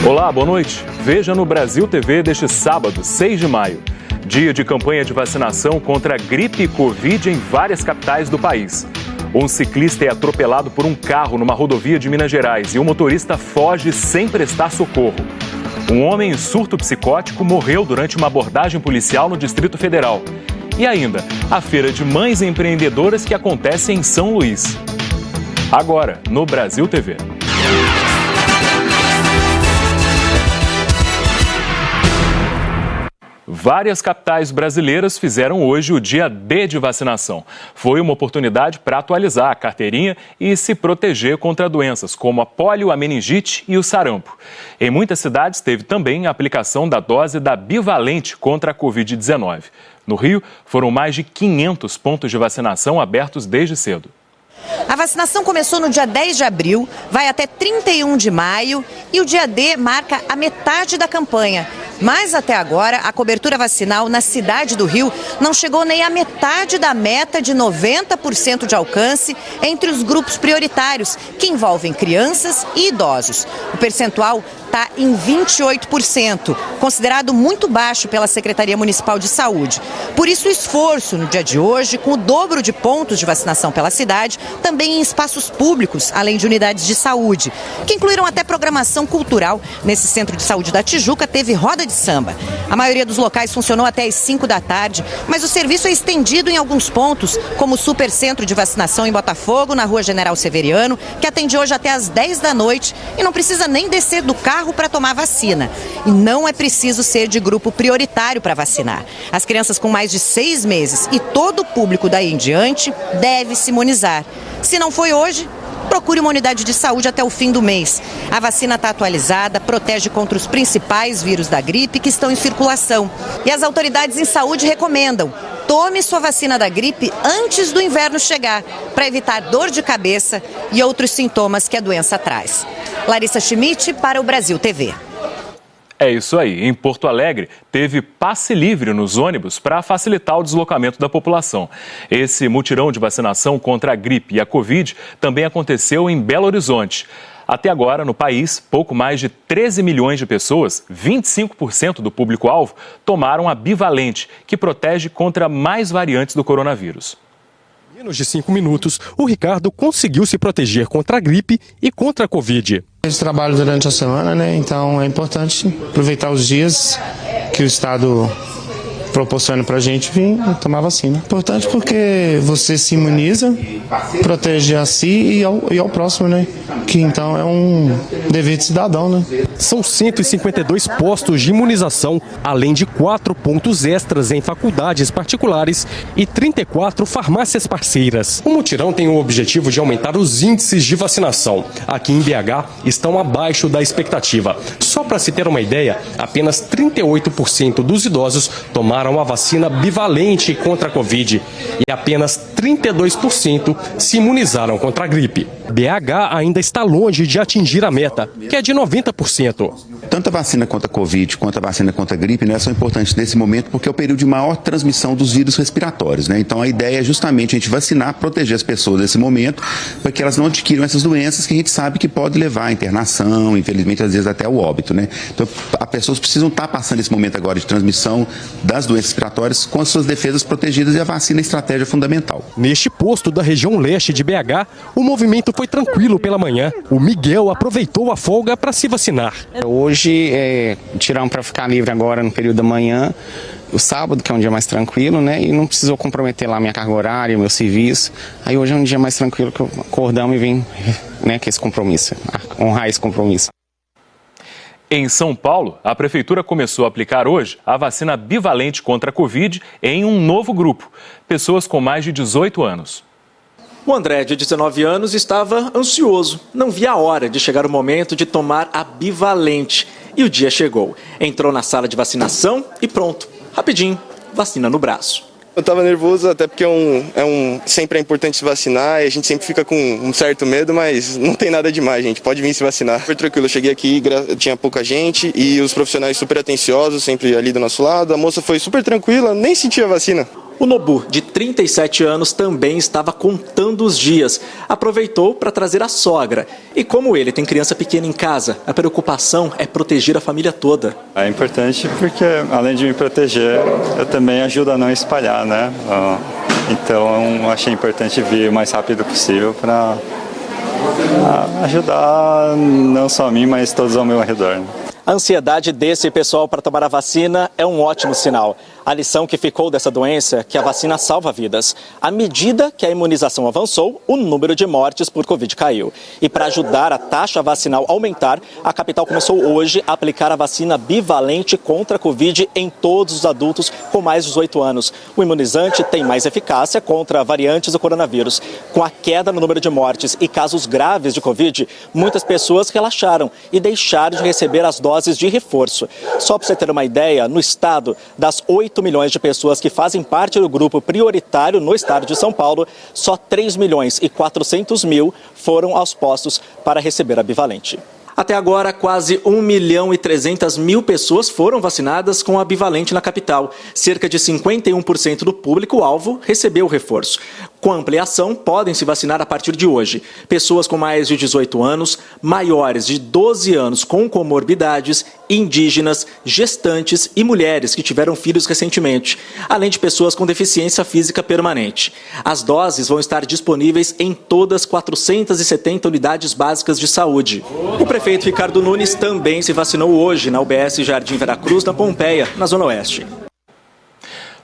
Olá, boa noite. Veja no Brasil TV deste sábado, 6 de maio. Dia de campanha de vacinação contra a gripe e Covid em várias capitais do país. Um ciclista é atropelado por um carro numa rodovia de Minas Gerais e o motorista foge sem prestar socorro. Um homem em surto psicótico morreu durante uma abordagem policial no Distrito Federal. E ainda, a Feira de Mães Empreendedoras que acontece em São Luís. Agora, no Brasil TV. Várias capitais brasileiras fizeram hoje o dia D de vacinação. Foi uma oportunidade para atualizar a carteirinha e se proteger contra doenças como a polio, a meningite e o sarampo. Em muitas cidades teve também a aplicação da dose da bivalente contra a Covid-19. No Rio, foram mais de 500 pontos de vacinação abertos desde cedo. A vacinação começou no dia 10 de abril, vai até 31 de maio e o dia D marca a metade da campanha. Mas até agora, a cobertura vacinal na cidade do Rio não chegou nem à metade da meta de 90% de alcance entre os grupos prioritários, que envolvem crianças e idosos. O percentual está em 28%, considerado muito baixo pela Secretaria Municipal de Saúde. Por isso, o esforço no dia de hoje, com o dobro de pontos de vacinação pela cidade, também em espaços públicos, além de unidades de saúde, que incluíram até programação cultural. Nesse centro de saúde da Tijuca, teve roda de samba. A maioria dos locais funcionou até às 5 da tarde, mas o serviço é estendido em alguns pontos, como o Supercentro de Vacinação em Botafogo, na Rua General Severiano, que atende hoje até às 10 da noite e não precisa nem descer do carro para tomar vacina. E não é preciso ser de grupo prioritário para vacinar. As crianças com mais de 6 meses e todo o público daí em diante deve se imunizar. Se não foi hoje, procure uma unidade de saúde até o fim do mês. A vacina está atualizada, protege contra os principais vírus da gripe que estão em circulação. E as autoridades em saúde recomendam: tome sua vacina da gripe antes do inverno chegar, para evitar dor de cabeça e outros sintomas que a doença traz. Larissa Schmidt para o Brasil TV. É isso aí. Em Porto Alegre, teve passe livre nos ônibus para facilitar o deslocamento da população. Esse mutirão de vacinação contra a gripe e a Covid também aconteceu em Belo Horizonte. Até agora, no país, pouco mais de 13 milhões de pessoas, 25% do público-alvo, tomaram a bivalente, que protege contra mais variantes do coronavírus. Em menos de 5 minutos, o Ricardo conseguiu se proteger contra a gripe e contra a Covid. Eu trabalho durante a semana, né? Então é importante aproveitar os dias que o Estado proporciona pra gente vir tomar vacina. Importante porque você se imuniza, protege a si e ao próximo, né? Que então é um dever de cidadão, né? São 152 postos de imunização, além de 4 pontos extras em faculdades particulares e 34 farmácias parceiras. O mutirão tem o objetivo de aumentar os índices de vacinação. Aqui em BH estão abaixo da expectativa. Só para se ter uma ideia, apenas 38% dos idosos tomaram a vacina bivalente contra a Covid e apenas 32% se imunizaram contra a gripe. BH ainda está longe de atingir a meta, que é de 90%. Tanto a vacina contra a Covid quanto a vacina contra a gripe, né, são importantes nesse momento porque é o período de maior transmissão dos vírus respiratórios, né? Então a ideia é justamente a gente vacinar, proteger as pessoas nesse momento para que elas não adquiram essas doenças que a gente sabe que pode levar à internação, infelizmente às vezes até ao óbito, né? Então as pessoas precisam estar passando esse momento agora de transmissão das doenças respiratórias com as suas defesas protegidas e a vacina é estratégia fundamental. Neste posto da região leste de BH, o movimento foi tranquilo pela manhã. O Miguel aproveitou a folga para se vacinar. Hoje tiramos para ficar livre agora no período da manhã, o sábado, que é um dia mais tranquilo, né? E não precisou comprometer lá minha carga horária, meu serviço. Aí hoje é um dia mais tranquilo que acordamos e vim, né, com esse compromisso, honrar esse compromisso. Em São Paulo, a Prefeitura começou a aplicar hoje a vacina bivalente contra a Covid em um novo grupo, pessoas com mais de 18 anos. O André, de 19 anos, estava ansioso. Não via a hora de chegar o momento de tomar a bivalente. E o dia chegou. Entrou na sala de vacinação e pronto. Rapidinho, vacina no braço. Eu estava nervoso, até porque sempre é importante se vacinar e a gente sempre fica com um certo medo, mas não tem nada demais, gente. Pode vir se vacinar. Foi tranquilo, eu cheguei aqui, tinha pouca gente e os profissionais super atenciosos, sempre ali do nosso lado. A moça foi super tranquila, nem sentia a vacina. O Nobu, de 37 anos, também estava contando os dias. Aproveitou para trazer a sogra. E como ele tem criança pequena em casa, a preocupação é proteger a família toda. É importante porque, além de me proteger, eu também ajudo a não espalhar, né? Então, achei importante vir o mais rápido possível para ajudar não só a mim, mas todos ao meu redor. A ansiedade desse pessoal para tomar a vacina é um ótimo sinal. A lição que ficou dessa doença é que a vacina salva vidas. À medida que a imunização avançou, o número de mortes por Covid caiu. E para ajudar a taxa vacinal a aumentar, a capital começou hoje a aplicar a vacina bivalente contra a Covid em todos os adultos com mais de 18 anos. O imunizante tem mais eficácia contra variantes do coronavírus. Com a queda no número de mortes e casos graves de Covid, muitas pessoas relaxaram e deixaram de receber as doses de reforço. Só para você ter uma ideia, no estado, das 8 milhões de pessoas que fazem parte do grupo prioritário no estado de São Paulo, só 3 milhões e 400 mil foram aos postos para receber a bivalente. Até agora, quase 1 milhão e 300 mil pessoas foram vacinadas com a bivalente na capital. Cerca de 51% do público-alvo recebeu o reforço. Com a ampliação, podem se vacinar a partir de hoje. Pessoas com mais de 18 anos, maiores de 12 anos com comorbidades, indígenas, gestantes e mulheres que tiveram filhos recentemente, além de pessoas com deficiência física permanente. As doses vão estar disponíveis em todas as 470 unidades básicas de saúde. O prefeito Ricardo Nunes também se vacinou hoje na UBS Jardim Veracruz, na Pompeia, na Zona Oeste.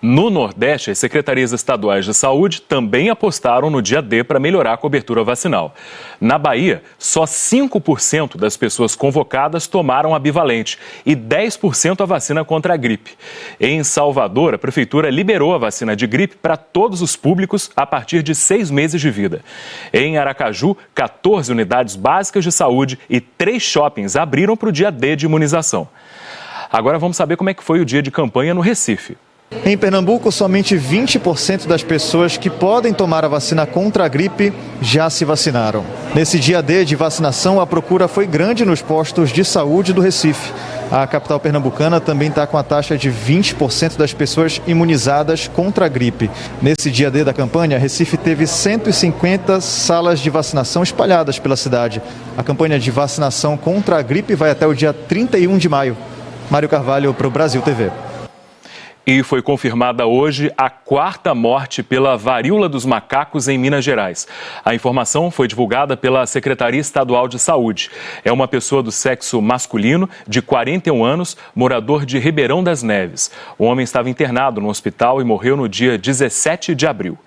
No Nordeste, as secretarias estaduais de saúde também apostaram no dia D para melhorar a cobertura vacinal. Na Bahia, só 5% das pessoas convocadas tomaram a bivalente e 10% a vacina contra a gripe. Em Salvador, a prefeitura liberou a vacina de gripe para todos os públicos a partir de 6 meses de vida. Em Aracaju, 14 unidades básicas de saúde e 3 shoppings abriram para o dia D de imunização. Agora vamos saber como é que foi o dia de campanha no Recife. Em Pernambuco, somente 20% das pessoas que podem tomar a vacina contra a gripe já se vacinaram. Nesse dia D de vacinação, a procura foi grande nos postos de saúde do Recife. A capital pernambucana também está com a taxa de 20% das pessoas imunizadas contra a gripe. Nesse dia D da campanha, Recife teve 150 salas de vacinação espalhadas pela cidade. A campanha de vacinação contra a gripe vai até o dia 31 de maio. Mário Carvalho para o Brasil TV. E foi confirmada hoje a 4ª morte pela varíola dos macacos em Minas Gerais. A informação foi divulgada pela Secretaria Estadual de Saúde. É uma pessoa do sexo masculino, de 41 anos, morador de Ribeirão das Neves. O homem estava internado no hospital e morreu no dia 17 de abril.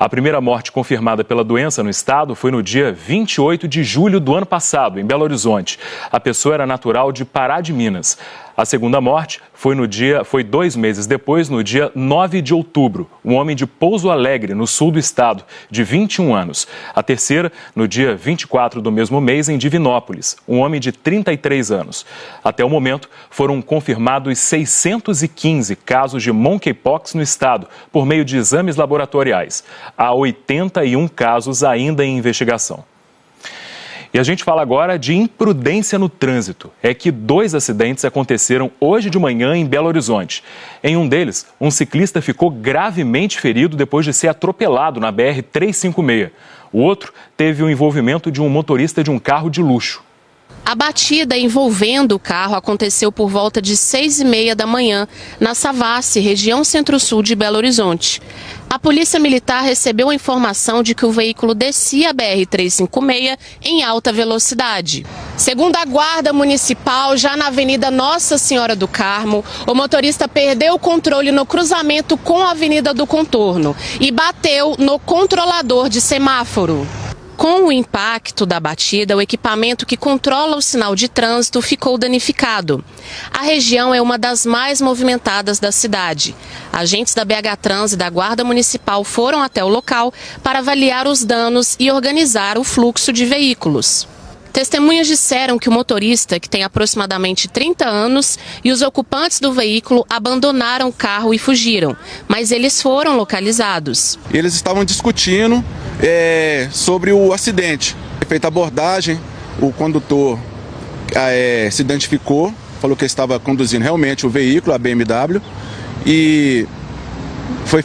A primeira morte confirmada pela doença no estado foi no dia 28 de julho do ano passado, em Belo Horizonte. A pessoa era natural de Pará de Minas. A segunda morte foi 2 meses depois, no dia 9 de outubro. Um homem de Pouso Alegre, no sul do estado, de 21 anos. A terceira, no dia 24 do mesmo mês, em Divinópolis. Um homem de 33 anos. Até o momento, foram confirmados 615 casos de monkeypox no estado, por meio de exames laboratoriais. Há 81 casos ainda em investigação. E a gente fala agora de imprudência no trânsito. É que 2 acidentes aconteceram hoje de manhã em Belo Horizonte. Em um deles, um ciclista ficou gravemente ferido depois de ser atropelado na BR-356. O outro teve o envolvimento de um motorista de um carro de luxo. A batida envolvendo o carro aconteceu por volta de 6h30 da manhã, na Savassi, região centro-sul de Belo Horizonte. A Polícia Militar recebeu a informação de que o veículo descia a BR-356 em alta velocidade. Segundo a Guarda Municipal, já na Avenida Nossa Senhora do Carmo, o motorista perdeu o controle no cruzamento com a Avenida do Contorno e bateu no controlador de semáforo. Com o impacto da batida, o equipamento que controla o sinal de trânsito ficou danificado. A região é uma das mais movimentadas da cidade. Agentes da BH Trans e da Guarda Municipal foram até o local para avaliar os danos e organizar o fluxo de veículos. Testemunhas disseram que o motorista, que tem aproximadamente 30 anos, e os ocupantes do veículo abandonaram o carro e fugiram, mas eles foram localizados. Eles estavam discutindo sobre o acidente. Feita a abordagem, o condutor se identificou, falou que estava conduzindo realmente o veículo, a BMW, e foi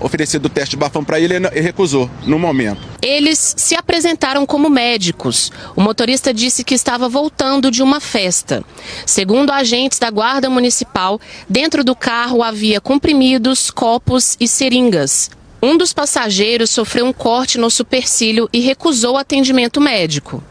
oferecido o teste de bafão para ele e recusou no momento. Eles se apresentaram como médicos. O motorista disse que estava voltando de uma festa. Segundo agentes da Guarda Municipal, dentro do carro havia comprimidos, copos e seringas. Um dos passageiros sofreu um corte no supercílio e recusou atendimento médico.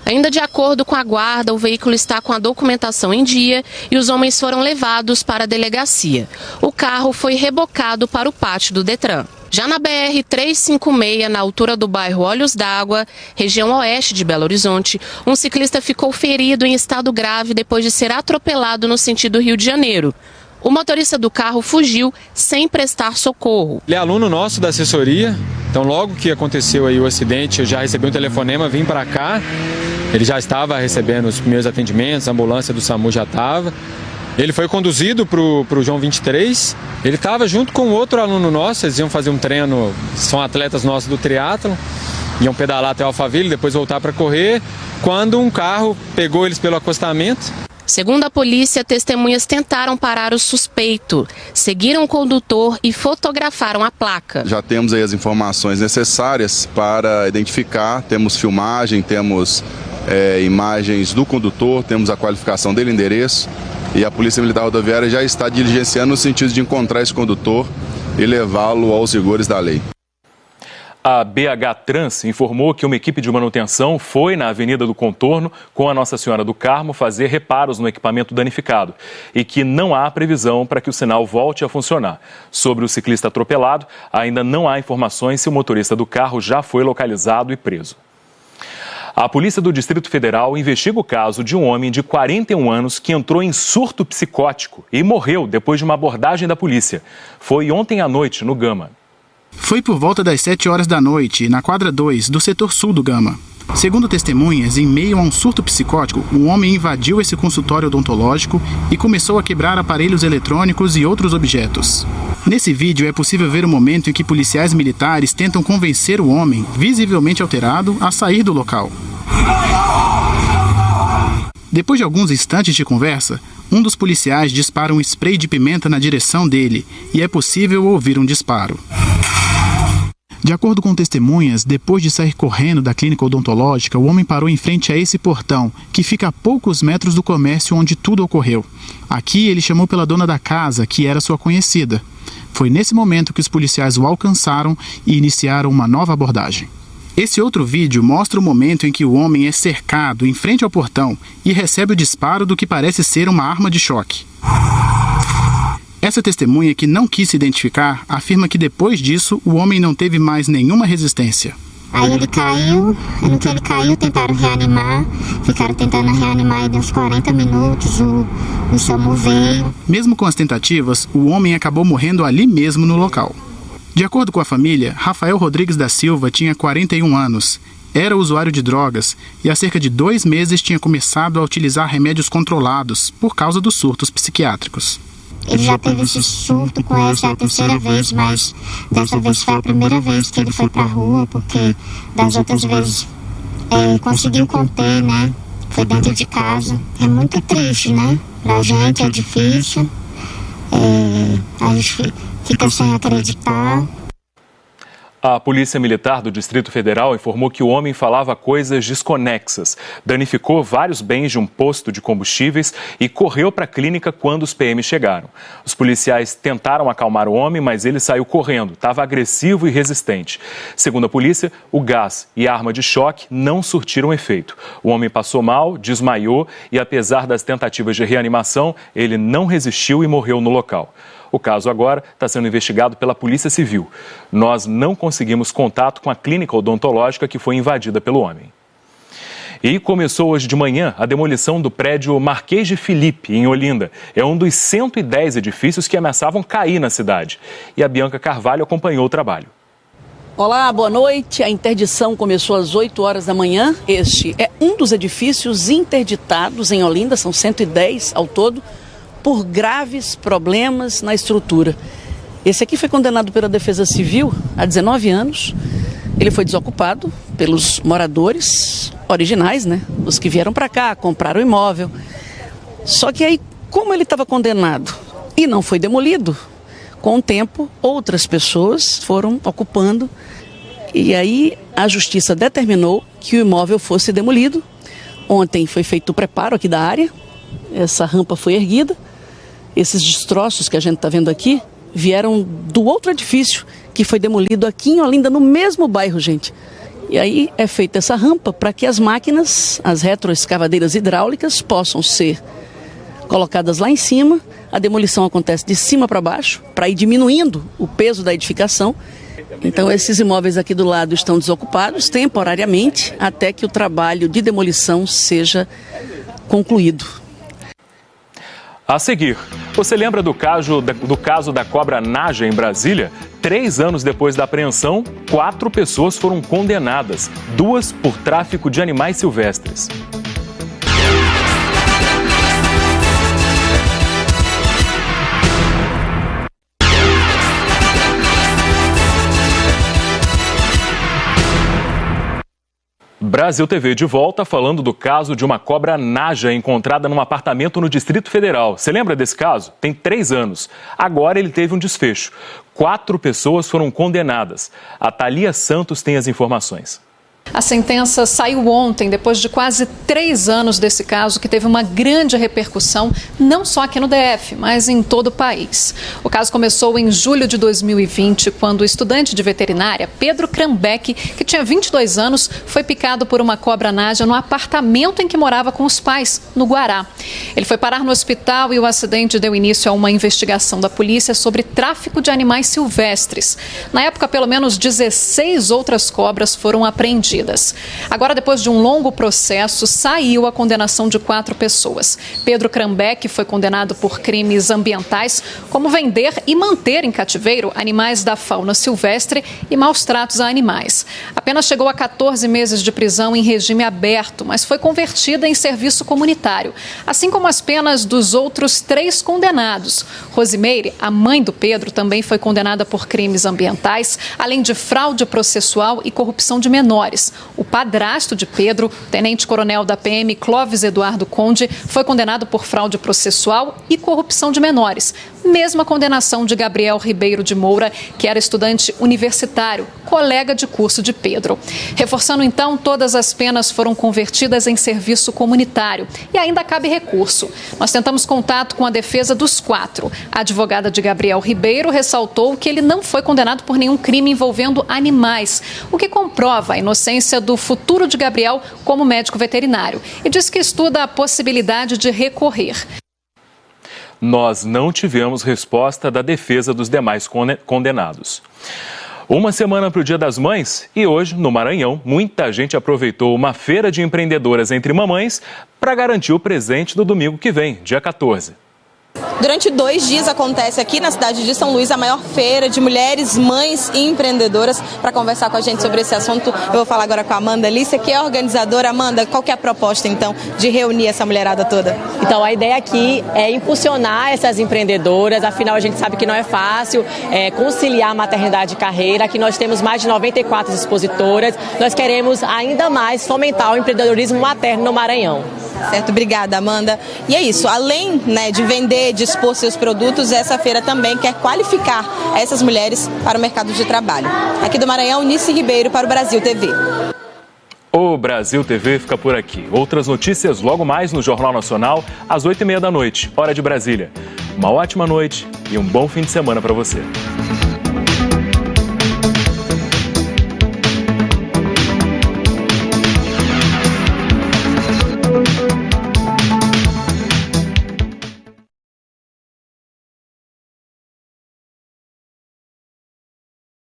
Ainda de acordo com a guarda, o veículo está com a documentação em dia e os homens foram levados para a delegacia. O carro foi rebocado para o pátio do Detran. Já na BR-356, na altura do bairro Olhos d'Água, região oeste de Belo Horizonte, um ciclista ficou ferido em estado grave depois de ser atropelado no sentido Rio de Janeiro. O motorista do carro fugiu sem prestar socorro. Ele é aluno nosso da assessoria, então logo que aconteceu aí o acidente, eu já recebi um telefonema, vim para cá. Ele já estava recebendo os primeiros atendimentos, a ambulância do SAMU já estava. Ele foi conduzido para o João 23. Ele estava junto com outro aluno nosso, eles iam fazer um treino, são atletas nossos do triatlon, iam pedalar até Alphaville, depois voltar para correr, quando um carro pegou eles pelo acostamento. Segundo a polícia, testemunhas tentaram parar o suspeito, seguiram o condutor e fotografaram a placa. Já temos aí as informações necessárias para identificar, temos filmagem, temos imagens do condutor, temos a qualificação dele, endereço, e a Polícia Militar Rodoviária já está diligenciando no sentido de encontrar esse condutor e levá-lo aos rigores da lei. A BH Trans informou que uma equipe de manutenção foi na Avenida do Contorno com a Nossa Senhora do Carmo fazer reparos no equipamento danificado e que não há previsão para que o sinal volte a funcionar. Sobre o ciclista atropelado, ainda não há informações se o motorista do carro já foi localizado e preso. A Polícia do Distrito Federal investiga o caso de um homem de 41 anos que entrou em surto psicótico e morreu depois de uma abordagem da polícia. Foi ontem à noite, no Gama. Foi por volta das 7 horas da noite, na quadra 2 do setor sul do Gama. Segundo testemunhas, em meio a um surto psicótico, um homem invadiu esse consultório odontológico e começou a quebrar aparelhos eletrônicos e outros objetos. Nesse vídeo é possível ver o momento em que policiais militares tentam convencer o homem, visivelmente alterado, a sair do local. Depois de alguns instantes de conversa, um dos policiais dispara um spray de pimenta na direção dele e é possível ouvir um disparo. De acordo com testemunhas, depois de sair correndo da clínica odontológica, o homem parou em frente a esse portão, que fica a poucos metros do comércio onde tudo ocorreu. Aqui ele chamou pela dona da casa, que era sua conhecida. Foi nesse momento que os policiais o alcançaram e iniciaram uma nova abordagem. Esse outro vídeo mostra o momento em que o homem é cercado em frente ao portão e recebe o disparo do que parece ser uma arma de choque. Essa testemunha, que não quis se identificar, afirma que depois disso o homem não teve mais nenhuma resistência. Aí ele caiu, no que ele caiu tentaram reanimar, ficaram tentando reanimar ele uns 40 minutos, o SAMU veio. Mesmo com as tentativas, o homem acabou morrendo ali mesmo no local. De acordo com a família, Rafael Rodrigues da Silva tinha 41 anos, era usuário de drogas e há cerca de 2 meses tinha começado a utilizar remédios controlados por causa dos surtos psiquiátricos. Ele já teve esse surto com essa a terceira vez, mas dessa vez foi a primeira vez que ele foi pra rua, porque das outras vezes conseguiu conter, né? Foi dentro de casa. É muito triste, né? Pra gente é difícil, a gente fica sem acreditar. A Polícia Militar do Distrito Federal informou que o homem falava coisas desconexas, danificou vários bens de um posto de combustíveis e correu para a clínica quando os PMs chegaram. Os policiais tentaram acalmar o homem, mas ele saiu correndo, estava agressivo e resistente. Segundo a polícia, o gás e a arma de choque não surtiram efeito. O homem passou mal, desmaiou e, apesar das tentativas de reanimação, ele não resistiu e morreu no local. O caso agora está sendo investigado pela Polícia Civil. Nós não conseguimos contato com a clínica odontológica que foi invadida pelo homem. E começou hoje de manhã a demolição do prédio Marquês de Filipe, em Olinda. É um dos 110 edifícios que ameaçavam cair na cidade. E a Bianca Carvalho acompanhou o trabalho. Olá, boa noite. A interdição começou às 8 horas da manhã. Este é um dos edifícios interditados em Olinda, são 110 ao todo, por graves problemas na estrutura. Esse aqui foi condenado pela Defesa Civil a 19 anos. Ele foi desocupado pelos moradores originais, né? Os que vieram para cá, compraram o imóvel. Só que aí, como ele estava condenado e não foi demolido, Com o tempo, outras pessoas foram ocupando e aí a Justiça determinou que o imóvel fosse demolido. Ontem foi feito o preparo aqui da área, essa rampa foi erguida, esses destroços que a gente está vendo aqui vieram do outro edifício que foi demolido aqui em Olinda, no mesmo bairro, gente. E aí é feita essa rampa para que as máquinas, as retroescavadeiras hidráulicas, possam ser colocadas lá em cima. A demolição acontece de cima para baixo, para ir diminuindo o peso da edificação. Então esses imóveis aqui do lado estão desocupados temporariamente até que o trabalho de demolição seja concluído. A seguir, você lembra do caso da cobra Naja em Brasília? 3 anos depois da apreensão, 4 pessoas foram condenadas, 2 por tráfico de animais silvestres. Brasil TV de volta falando do caso de uma cobra Naja encontrada num apartamento no Distrito Federal. Você lembra desse caso? Tem 3 anos. Agora ele teve um desfecho. 4 pessoas foram condenadas. A Thalia Santos tem as informações. A sentença saiu ontem, depois de quase 3 anos desse caso, que teve uma grande repercussão, não só aqui no DF, mas em todo o país. O caso começou em julho de 2020, quando o estudante de veterinária, Pedro Krambeck, que tinha 22 anos, foi picado por uma cobra Naja no apartamento em que morava com os pais, no Guará. Ele foi parar no hospital e o acidente deu início a uma investigação da polícia sobre tráfico de animais silvestres. Na época, pelo menos 16 outras cobras foram apreendidas. Agora, depois de um longo processo, saiu a condenação de 4 pessoas. Pedro Krambeck foi condenado por crimes ambientais, como vender e manter em cativeiro animais da fauna silvestre e maus tratos a animais. A pena chegou a 14 meses de prisão em regime aberto, mas foi convertida em serviço comunitário, assim como as penas dos outros 3 condenados. Rosimeire, a mãe do Pedro, também foi condenada por crimes ambientais, além de fraude processual e corrupção de menores. O padrasto de Pedro, tenente-coronel da PM Clóvis Eduardo Conde, foi condenado por fraude processual e corrupção de menores. Mesma condenação de Gabriel Ribeiro de Moura, que era estudante universitário, colega de curso de Pedro. Reforçando então, todas as penas foram convertidas em serviço comunitário e ainda cabe recurso. Nós tentamos contato com a defesa dos 4. A advogada de Gabriel Ribeiro ressaltou que ele não foi condenado por nenhum crime envolvendo animais, o que comprova a inocência do futuro de Gabriel como médico veterinário, e diz que estuda a possibilidade de recorrer. Nós não tivemos resposta da defesa dos demais condenados. Uma semana para o Dia das Mães e hoje, no Maranhão, muita gente aproveitou uma feira de empreendedoras entre mamães para garantir o presente do domingo que vem, dia 14. Durante 2 dias acontece aqui na cidade de São Luís a maior feira de mulheres, mães e empreendedoras. Para conversar com a gente sobre esse assunto, eu vou falar agora com a Amanda Alice, que é a organizadora. Amanda, qual que é a proposta então de reunir essa mulherada toda? Então a ideia aqui é impulsionar essas empreendedoras, afinal a gente sabe que não é fácil conciliar maternidade e carreira. Aqui nós temos mais de 94 expositoras, nós queremos ainda mais fomentar o empreendedorismo materno no Maranhão. Certo, obrigada, Amanda. E é isso, além de vender, de expor seus produtos, essa feira também quer qualificar essas mulheres para o mercado de trabalho. Aqui do Maranhão, Nice Ribeiro para o Brasil TV. O Brasil TV fica por aqui. Outras notícias logo mais no Jornal Nacional, às 8h30 da noite, hora de Brasília. Uma ótima noite e um bom fim de semana para você.